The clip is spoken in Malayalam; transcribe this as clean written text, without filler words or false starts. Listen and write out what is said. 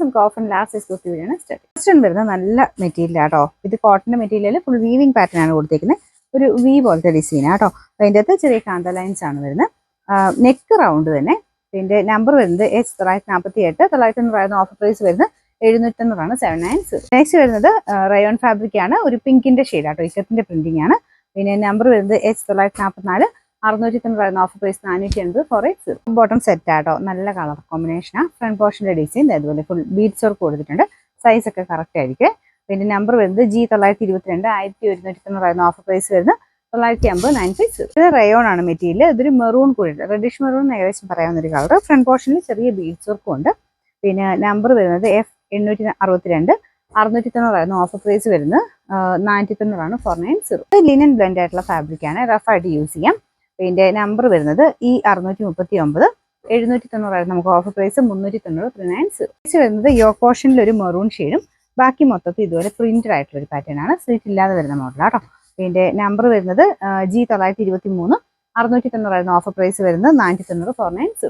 നമുക്ക് ഓഫ് ആൻഡ് ലാസ്റ്റ് എക്സ്ക്ലൂസീവ് ആണ് സ്റ്റാർട്ട്. ഫസ്റ്റ് വരുന്നത് നല്ല മെറ്റീരിയൽ ആട്ടോ. ഇത് കോട്ടന്റെ മെറ്റീരിയൽ ഫുൾ വീവിംഗ് പാറ്റേൺ ആണ് കൊടുത്തേക്കുന്നത്. ഒരു വി പോലത്തെ ഡിസൈൻ ആട്ടോ. അതിൻ്റെ അകത്ത് ചെറിയ കാന്ത ലൈൻസ് ആണ് വരുന്നത്. നെക്ക് റൗണ്ട് തന്നെ. ഇതിന്റെ നമ്പർ വരുന്നത് H948. 900 ഓഫർ പ്രൈസ് വരുന്നത് 790 790. നെക്സ്റ്റ് വരുന്നത് റയോൺ ഫാബ്രിക് ആണ്. ഒരു പിങ്കിന്റെ ഷെയ്ഡ് ആട്ടോ. ഇക്കത്തിന്റെ പ്രിന്റിംഗ് ആണ്. പിന്നെ നമ്പർ വരുന്നത് H944. 690 offer price 480 480. Bottom set ആട്ടോ. നല്ല കളർ കോമ്പിനേഷനാണ്. ഫ്രണ്ട് പോർഷന്റെ ഡിസൈൻ അതുപോലെ ഫുൾ ബീഡ്സ് വർക്ക് കൊടുത്തിട്ടുണ്ട്. സൈസ് ഒക്കെ കറക്റ്റ് ആയിരിക്കും. പിന്നെ നമ്പർ വരുന്നത് G922. 1190 ഓഫർ പ്രൈസ് വരുന്നത് 950 950. ഇത് റയോൺ ആണ് മെറ്റീരിയൽ. ഇതൊരു മെറൂൺ കൂടി റെഡിഷ് മെറൂൺ ഏകദേശം പറയാവുന്ന ഒരു കളർ. ഫ്രണ്ട് പോർഷനിൽ ചെറിയ ബീഡ്സ് വർക്കും ഉണ്ട്. പിന്നെ നമ്പർ വരുന്നത് F862. 690 ഓഫർ പ്രൈസ് വരുന്നത് 490 490. ലിനൻ ബ്ലെൻഡ് ആയിട്ടുള്ള ഫാബ്രിക് ആണ്. റഫായിട്ട് യൂസ് ചെയ്യാം. പിന്നെ നമ്പർ വരുന്നത് E639. 790 നമുക്ക് ഓഫർ പ്രൈസ് 390 390. വരുന്നത് യോക്കോഷനിൽ ഒരു മെറൂൺ ഷെയ്ഡും ബാക്കി മൊത്തത്തിൽ ഇതുപോലെ പ്രിന്റഡ് ആയിട്ടുള്ള ഒരു പാറ്റേൺ ആണ്. സ്ലീറ്റ് ഇല്ലാതെ വരുന്ന മോഡലാട്ടോ. പിന്നെ നമ്പർ വരുന്നത് G923. 690 ഓഫർ പ്രൈസ് വരുന്നത് 490 490.